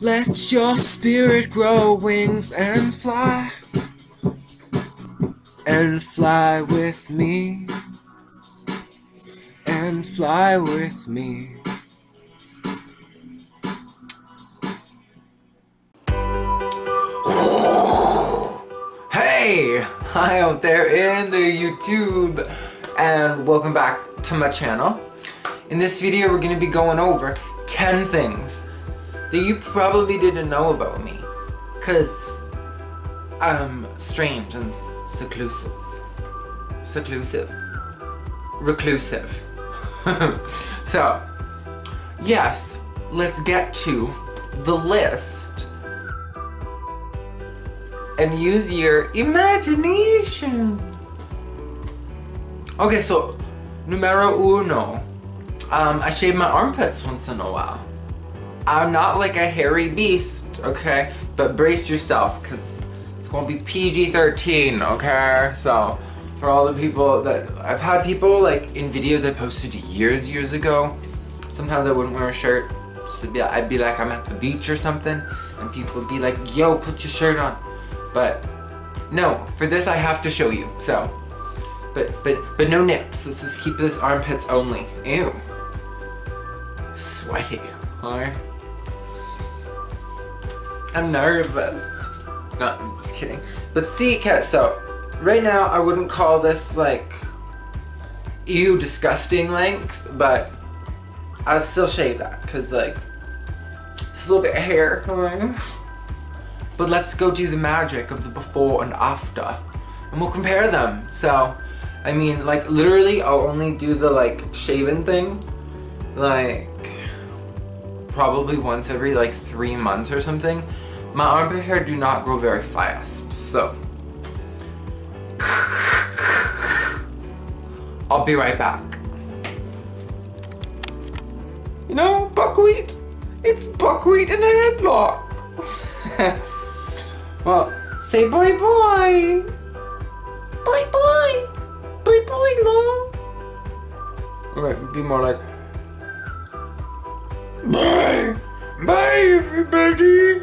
Let your spirit grow wings and fly. And fly with me. And fly with me. Hey! Hi out there in the YouTube, and welcome back to my channel. In this video we're going to be going over 10 things that you probably didn't know about me, cause I'm strange and reclusive. So, yes, let's get to the list. And use your imagination. Okay, so numero uno. I shave my armpits once in a while. I'm not like a hairy beast, okay? But brace yourself, because it's gonna be PG-13, okay? So, for all the people that, I've had people like in videos I posted years ago, sometimes I wouldn't wear a shirt. So I'd be like I'm at the beach or something, and people would be like, yo, put your shirt on. But no, for this I have to show you. So, but no nips. Let's just keep this armpits only. Ew, sweaty. Alright. I'm nervous. No, I'm just kidding. Let's see, okay, so right now I wouldn't call this like ew disgusting length, but I'll still shave that because like it's a little bit of hair. Alright. But let's go do the magic of the before and after, and we'll compare them. So, I mean, like literally I'll only do the like shaven thing like probably once every like 3 months or something. My armpit hair do not grow very fast, so I'll be right back. You know, buckwheat, it's buckwheat in a headlock. Well, say bye-bye. Bye-bye. Bye-bye, love. Alright, be more like bye. Bye, everybody.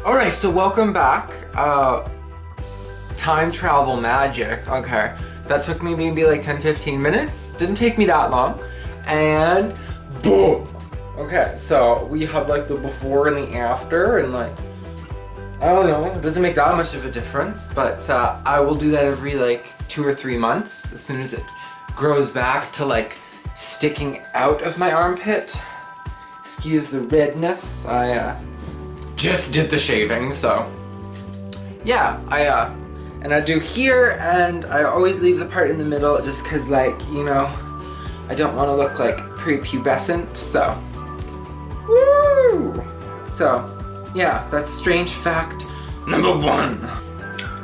Alright, so welcome back. Time travel magic. Okay. That took me maybe like 10-15 minutes. Didn't take me that long. And boom! Okay, so we have like the before and the after, and like, I don't know, it doesn't make that much of a difference, but I will do that every like 2 or 3 months as soon as it grows back to like sticking out of my armpit. Excuse the redness, I just did the shaving, so yeah, and I do here, and I always leave the part in the middle just cause like, you know, I don't want to look like prepubescent, so woo! So, yeah, that's strange fact number 1.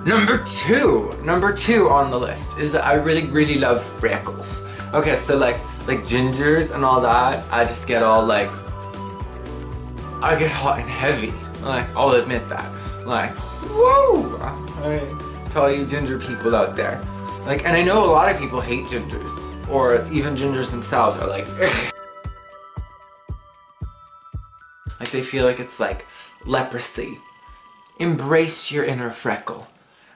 Number two on the list is that I really love freckles. Okay, so like gingers and all that, I just get all like, I get hot and heavy. Like, I'll admit that. Like, whoa! To all you ginger people out there. Like, and I know a lot of people hate gingers. Or even gingers themselves are like, ugh. Like they feel like it's like leprosy. Embrace your inner freckle.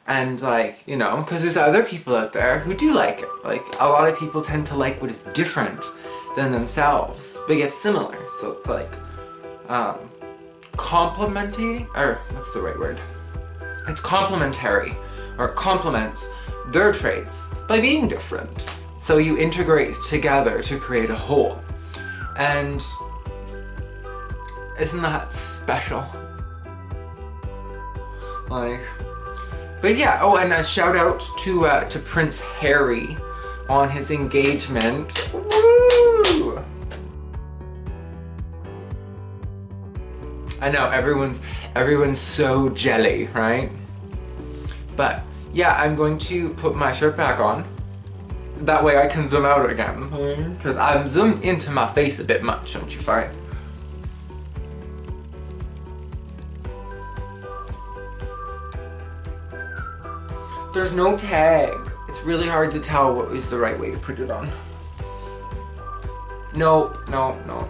And like, you know, because there's other people out there who do like it. Like a lot of people tend to like what is different than themselves, but yet similar. So it's like, complementing, or what's the right word? It's complementary, or complements their traits by being different. So you integrate together to create a whole. And isn't that special? Like, but yeah, oh, and a shout out to Prince Harry on his engagement. Woo! I know, everyone's so jelly, right? But yeah, I'm going to put my shirt back on. That way I can zoom out again. Because I'm zoomed into my face a bit much, don't you find? There's no tag. It's really hard to tell what is the right way to put it on. No, no, no.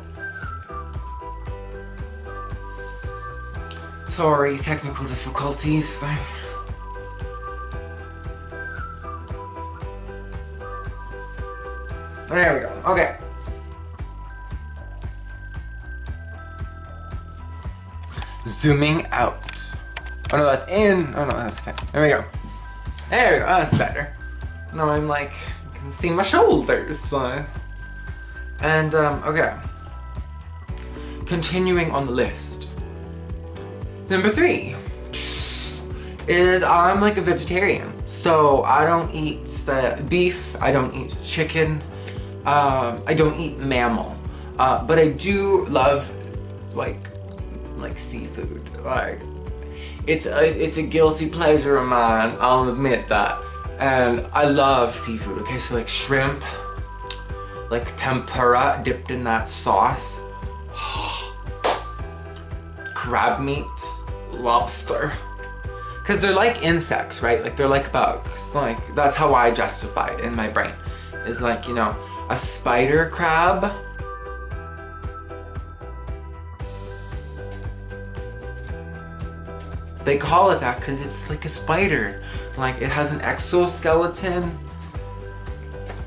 Sorry, technical difficulties. There we go. Okay. Zooming out. Oh no, that's in. Oh no, that's okay. There we go. There we go. Oh, that's better. Now I'm like, you can see my shoulders. And, okay. Continuing on the list. Number 3 is I'm like a vegetarian. So I don't eat beef, I don't eat chicken, I don't eat mammal. But I do love like seafood. Like it's a guilty pleasure of mine, I'll admit that. And I love seafood, okay? So like shrimp, like tempura dipped in that sauce. Crab meat, lobster. Cause they're like insects, right? Like they're like bugs. Like that's how I justify it in my brain. Is like, you know, a spider crab. They call it that because it's like a spider. Like it has an exoskeleton.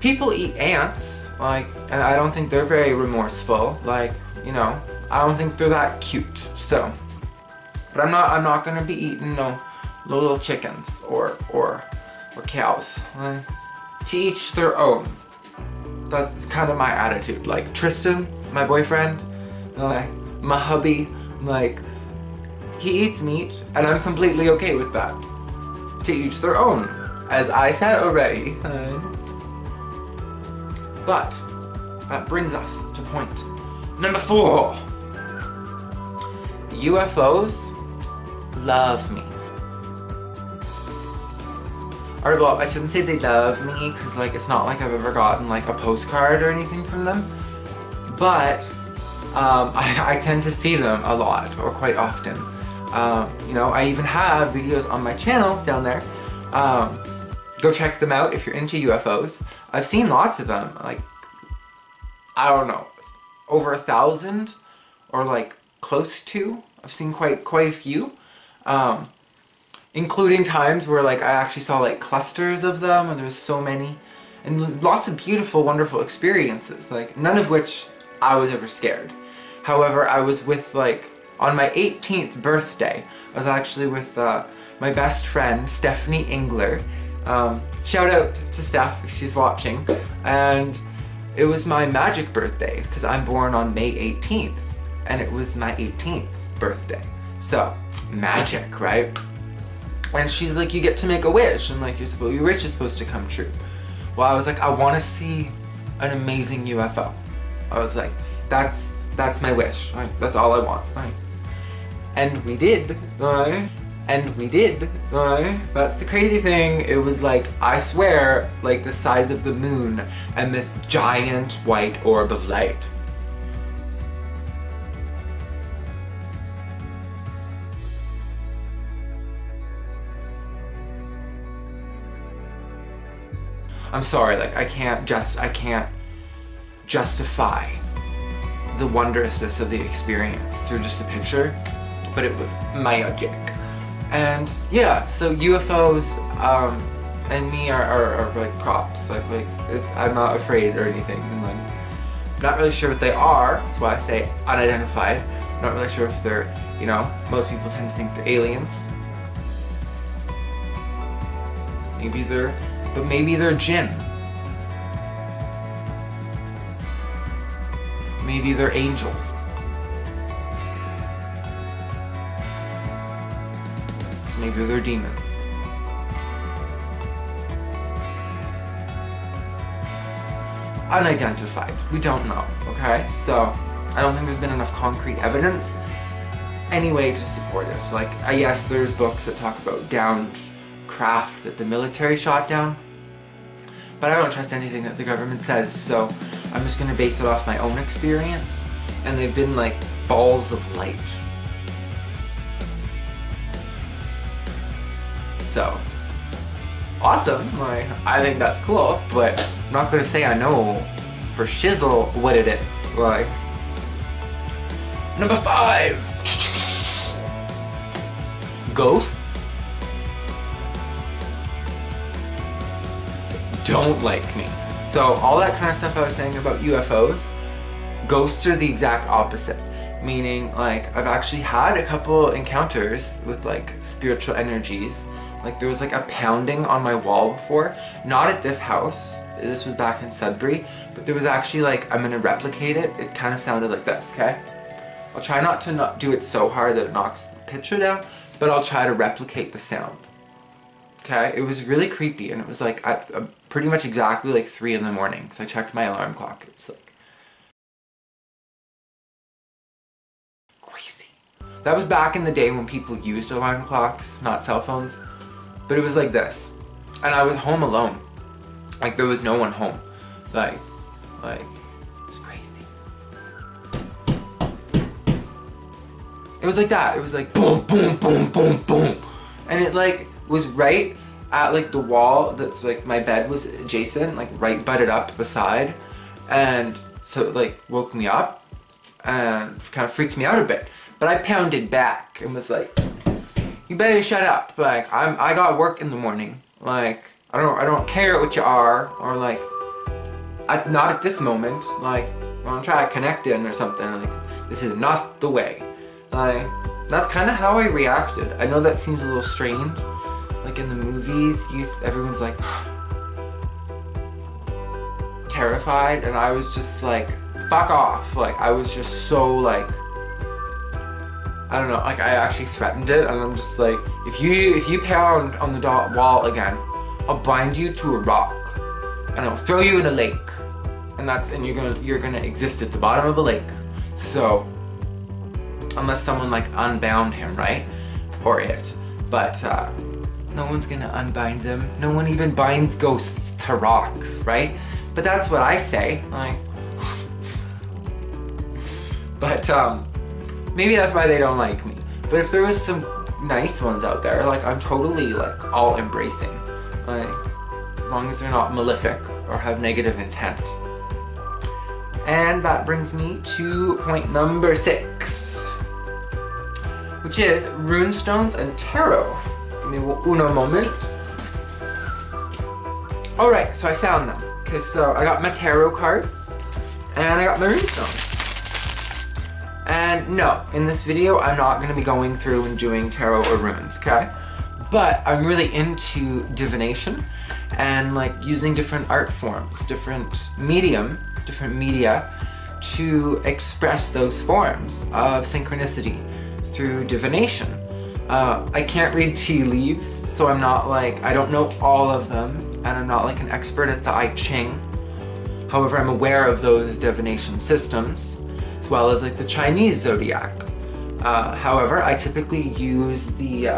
People eat ants, like, and I don't think they're very remorseful. Like, you know, I don't think they're that cute. So, but I'm not gonna be eating no little chickens or cows. Like, to each their own. That's kind of my attitude. Like Tristan, my boyfriend, like my hubby, like he eats meat, and I'm completely okay with that. To each their own, as I said already. But that brings us to point number 4. UFOs love me. Or well, I shouldn't say they love me, because like it's not like I've ever gotten like a postcard or anything from them. But I tend to see them a lot, or quite often. You know, I even have videos on my channel down there. Go check them out if you're into UFOs. I've seen lots of them, like, I don't know, over 1,000 or like close to. I've seen quite a few, including times where like I actually saw like clusters of them, and there was so many, and lots of beautiful, wonderful experiences, like none of which I was ever scared. However, I was with like, on my 18th birthday, I was actually with my best friend, Stephanie Engler. Shout out to Steph if she's watching. And it was my magic birthday, because I'm born on May 18th, and it was my 18th birthday. So, magic, right? And she's like, you get to make a wish, and like, your wish is supposed to come true. Well, I was like, I want to see an amazing UFO. I was like, that's my wish. Right? That's all I want. Right? And we did. Right? And we did. Right? That's the crazy thing. It was like, I swear, like the size of the moon and this giant white orb of light. I'm sorry, like I can't justify the wondrousness of the experience through just a picture, but it was magic. And yeah, so UFOs and me are like props. Like I'm not afraid or anything. And like, I'm not really sure what they are. That's why I say unidentified. I'm not really sure if they're, you know, most people tend to think they're aliens. Maybe they're jinn. Maybe they're angels. Maybe they're demons. Unidentified. We don't know, okay? So, I don't think there's been enough concrete evidence anyway to support it. Like, yes, there's books that talk about downed craft that the military shot down, but I don't trust anything that the government says, so I'm just gonna base it off my own experience, and they've been like balls of light. So, awesome, like, I think that's cool, but I'm not gonna say I know for shizzle what it is. Like, number 5. Ghosts don't like me. So all that kind of stuff I was saying about UFOs, ghosts are the exact opposite. Meaning, like, I've actually had a couple encounters with like spiritual energies. Like there was like a pounding on my wall before, not at this house, this was back in Sudbury, but there was actually like, I'm gonna replicate it, it kind of sounded like this, okay? I'll try not to not do it so hard that it knocks the picture down, but I'll try to replicate the sound. Okay, it was really creepy, and it was like at pretty much exactly like 3 in the morning, because I checked my alarm clock. It's like crazy. That was back in the day when people used alarm clocks, not cell phones. But it was like this, and I was home alone. Like there was no one home. Like it was crazy. It was like that. It was like boom, boom, boom, boom, boom, and it like was right at like the wall that's like my bed was adjacent, like right butted up beside, and so it like woke me up and kind of freaked me out a bit. But I pounded back and was like, you better shut up. Like I got work in the morning. Like I don't care what you are, or like not at this moment. Like I don't try to connect in or something. Like this is not the way. Like that's kind of how I reacted. I know that seems a little strange. Like in the movies, everyone's like terrified, and I was just like, fuck off. Like I was just so like, I don't know, like I actually threatened it, and I'm just like, if you pound on the wall again, I'll bind you to a rock, and I'll throw you in a lake, and you're gonna exist at the bottom of a lake. So unless someone like unbound him, right, or it, but no one's gonna unbind them. No one even binds ghosts to rocks, right? But that's what I say, like. But maybe that's why they don't like me. But if there was some nice ones out there, like I'm totally like all embracing. Like, as long as they're not malefic or have negative intent. And that brings me to point number 6, which is runestones and tarot. Give me uno moment. Alright, so I found them. Okay, so I got my tarot cards and I got my runestones. And no, in this video, I'm not going to be going through and doing tarot or runes, okay? But I'm really into divination and like using different art forms, different media to express those forms of synchronicity through divination. I can't read tea leaves, so I'm not like, I don't know all of them, and I'm not like an expert at the I Ching. However, I'm aware of those divination systems, as well as like the Chinese zodiac. However, I typically use the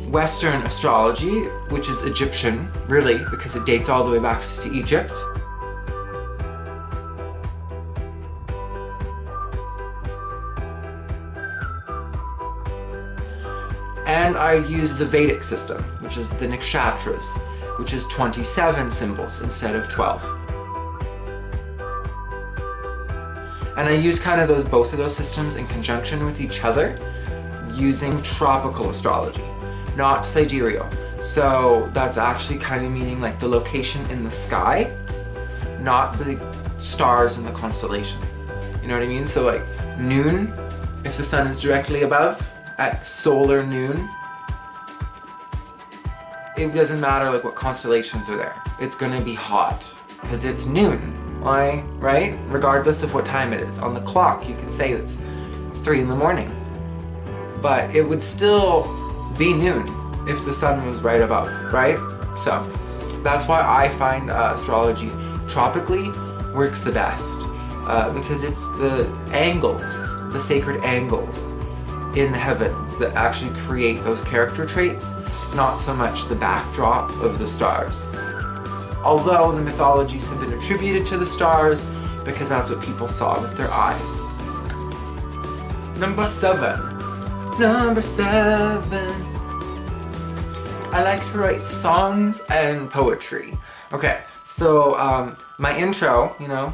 Western astrology, which is Egyptian, really, because it dates all the way back to Egypt. And I use the Vedic system, which is the nakshatras, which is 27 symbols instead of 12. And I use kind of both of those systems in conjunction with each other, using tropical astrology, not sidereal. So that's actually kind of meaning like the location in the sky, not the stars and the constellations. You know what I mean? So like noon, if the sun is directly above, at solar noon, it doesn't matter like what constellations are there. It's gonna be hot, because it's noon. Why, right? Regardless of what time it is. On the clock, you can say it's 3 in the morning. But it would still be noon if the sun was right above, right? So, that's why I find astrology tropically works the best. Because it's the angles, the sacred angles in the heavens that actually create those character traits, not so much the backdrop of the stars. Although the mythologies have been attributed to the stars because that's what people saw with their eyes. Number 7. Number 7. I like to write songs and poetry. Okay, so my intro, you know,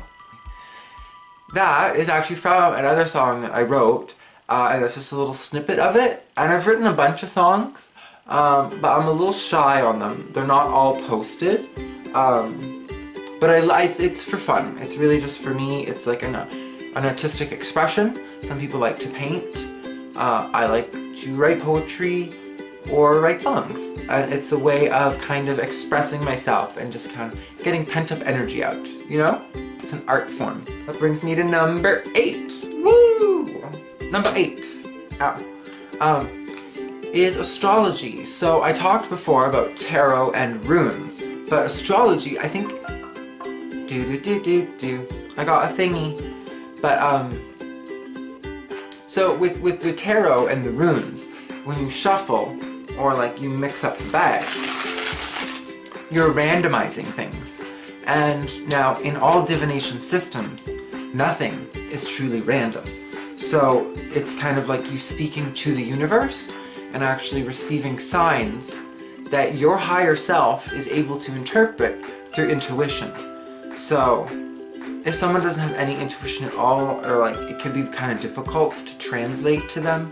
that is actually from another song that I wrote, and that's just a little snippet of it. And I've written a bunch of songs, but I'm a little shy on them. They're not all posted, but it's for fun. It's really just for me. It's like an artistic expression. Some people like to paint. I like to write poetry or write songs. And it's a way of kind of expressing myself and just kind of getting pent-up energy out, you know? It's an art form. That brings me to number 8. Woo! Number 8. Ow. Is astrology. So I talked before about tarot and runes, but astrology, I think, I got a thingy. But so with the tarot and the runes, when you shuffle or like you mix up the bag, you're randomizing things. And now in all divination systems, nothing is truly random. So it's kind of like you speaking to the universe and actually receiving signs that your higher self is able to interpret through intuition. So if someone doesn't have any intuition at all, or like it can be kind of difficult to translate to them,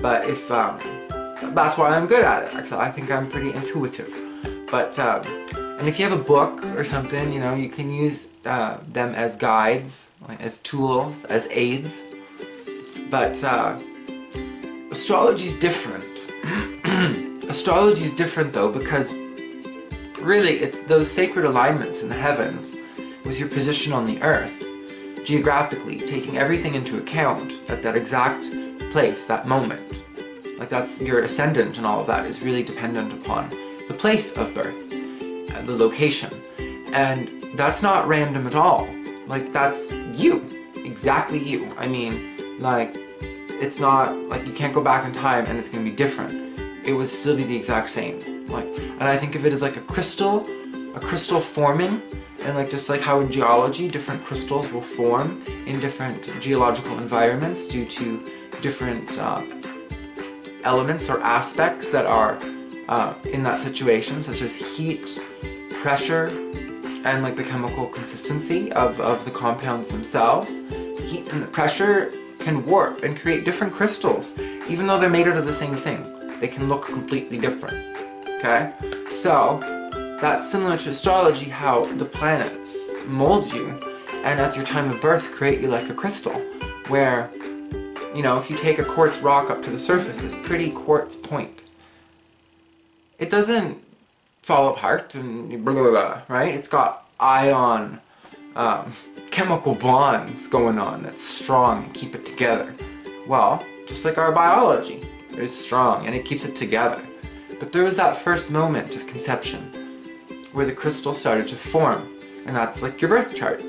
but if that's why I'm good at it, because I think I'm pretty intuitive. But and if you have a book or something, you know, you can use them as guides, as tools, as aids. But astrology is different. Astrology is different though, because really it's those sacred alignments in the heavens with your position on the earth, geographically, taking everything into account at that exact place, that moment. Like that's your ascendant and all of that is really dependent upon the place of birth, the location. And that's not random at all. Like that's you, exactly you. I mean, like, it's not like you can't go back in time and it's gonna be different. It would still be the exact same. Like, and I think of it as like a crystal forming, and like just like how in geology different crystals will form in different geological environments due to different elements or aspects that are in that situation, such as heat, pressure, and like the chemical consistency of the compounds themselves. The heat and the pressure can warp and create different crystals, even though they're made out of the same thing. They can look completely different, okay? So, that's similar to astrology, how the planets mold you, and at your time of birth create you like a crystal, where, you know, if you take a quartz rock up to the surface, this pretty quartz point, it doesn't fall apart and blah, blah, blah, right? It's got ion, chemical bonds going on that's strong and keep it together. Well, just like our biology is strong and it keeps it together. But there was that first moment of conception where the crystal started to form, and that's like your birth chart.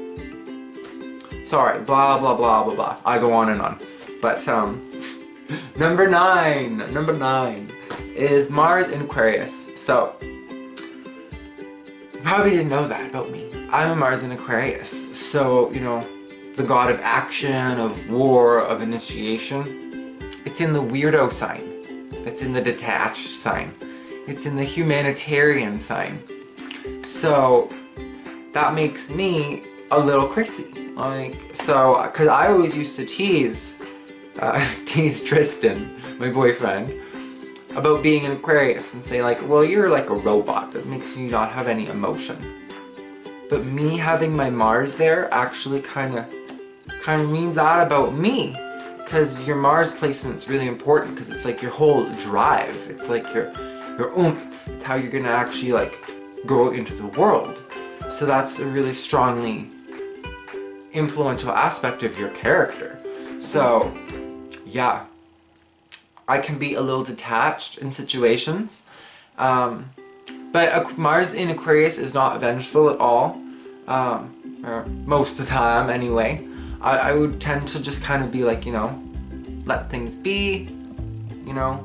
Sorry, blah blah blah blah blah. I go on and on. But number 9 is Mars in Aquarius. So you probably didn't know that about me. I'm a Mars in Aquarius, so you know, the god of action, of war, of initiation. It's in the weirdo sign. It's in the detached sign. It's in the humanitarian sign. So that makes me a little crazy. Like, so, cause I always used to tease Tristan, my boyfriend, about being an Aquarius and say like, well, you're like a robot. It makes you not have any emotion. But me having my Mars there actually kind of means that about me. Because your Mars placement's really important, because it's like your whole drive. It's like your oomph. It's how you're gonna actually like go into the world. So that's a really strongly influential aspect of your character. So yeah, I can be a little detached in situations. But Mars in Aquarius is not vengeful at all, or most of the time anyway. I would tend to just kind of be like, you know, let things be, you know,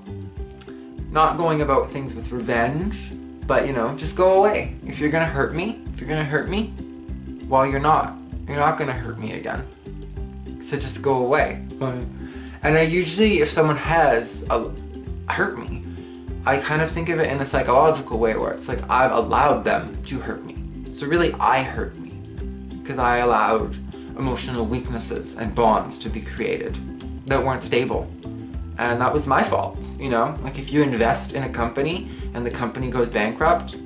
not going about things with revenge, but, you know, just go away. If you're gonna hurt me, well, you're not gonna hurt me again. So just go away. And I usually, if someone has hurt me, I kind of think of it in a psychological way where it's like I've allowed them to hurt me. So really, I hurt me. because I allowed emotional weaknesses and bonds to be created that weren't stable. And that was my fault, you know? Like, if you invest in a company and the company goes bankrupt,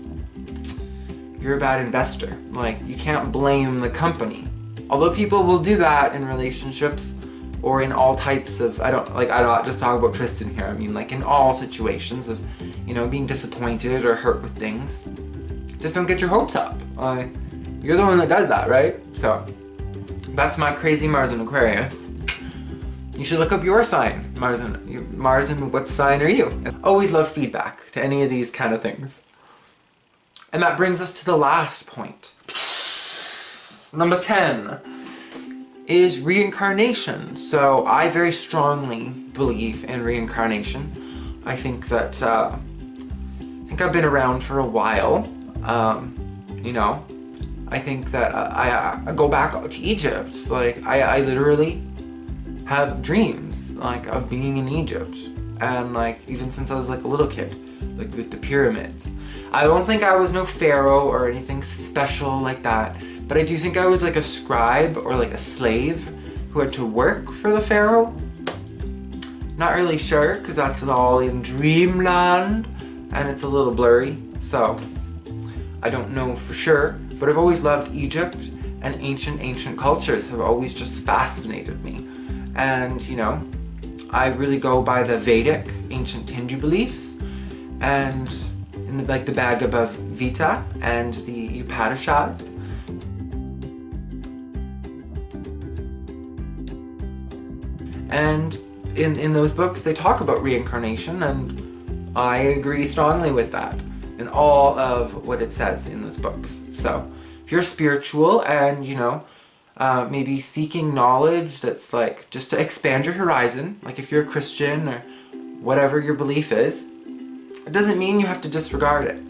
you're a bad investor. Like, you can't blame the company. Although people will do that in relationships or in all types of, I don't just talk about Tristan here, I mean like in all situations of, you know, being disappointed or hurt with things. Just don't get your hopes up. You're the one that does that, right? So, that's my crazy Mars in Aquarius. You should look up your sign, Mars and what sign are you? I always love feedback to any of these kind of things. And that brings us to the last point. Number 10 is reincarnation. So I very strongly believe in reincarnation. I think that, I've been around for a while, you know. I think that I go back to Egypt. Like, I literally have dreams, like, of being in Egypt. And, like, even since I was, like, a little kid, like, with the pyramids. I don't think I was no pharaoh or anything special like that, but I do think I was, like, a scribe or, like, a slave who had to work for the pharaoh. Not really sure, because that's all in dreamland, and it's a little blurry, so I don't know for sure. But I've always loved Egypt, and ancient cultures have always just fascinated me. And, you know, I really go by the Vedic, ancient Hindu beliefs, and in the Bhagavad Gita and the Upanishads. And in those books they talk about reincarnation, and I agree strongly with that in all of what it says in those books. So if you're spiritual and, you know, maybe seeking knowledge that's like just to expand your horizon, like if you're a Christian or whatever your belief is, it doesn't mean you have to disregard it.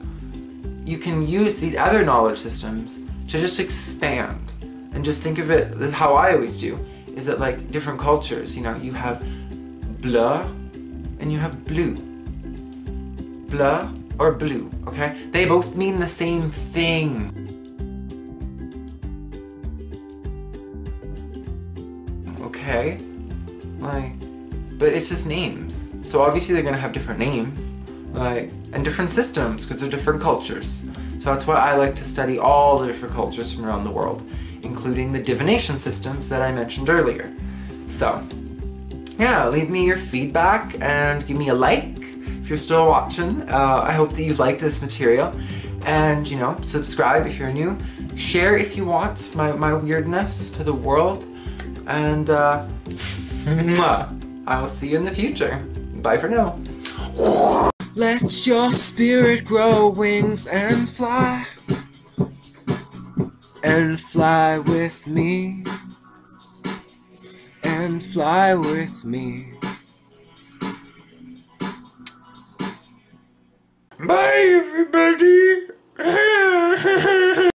You can use these other knowledge systems to just expand, and just think of it how I always do, is that like different cultures, you know, you have bleu and you have blue. Bleu or blue, okay? They both mean the same thing. Okay? Like, but it's just names. So obviously they're gonna have different names, like, and different systems, because they're different cultures. So that's why I like to study all the different cultures from around the world, including the divination systems that I mentioned earlier. So, yeah, leave me your feedback and give me a like if you're still watching. I hope that you've liked this material, and, you know, subscribe if you're new. Share if you want my weirdness to the world, and I'll see you in the future. Bye for now. Let your spirit grow wings and fly with me, and fly with me. Bye everybody.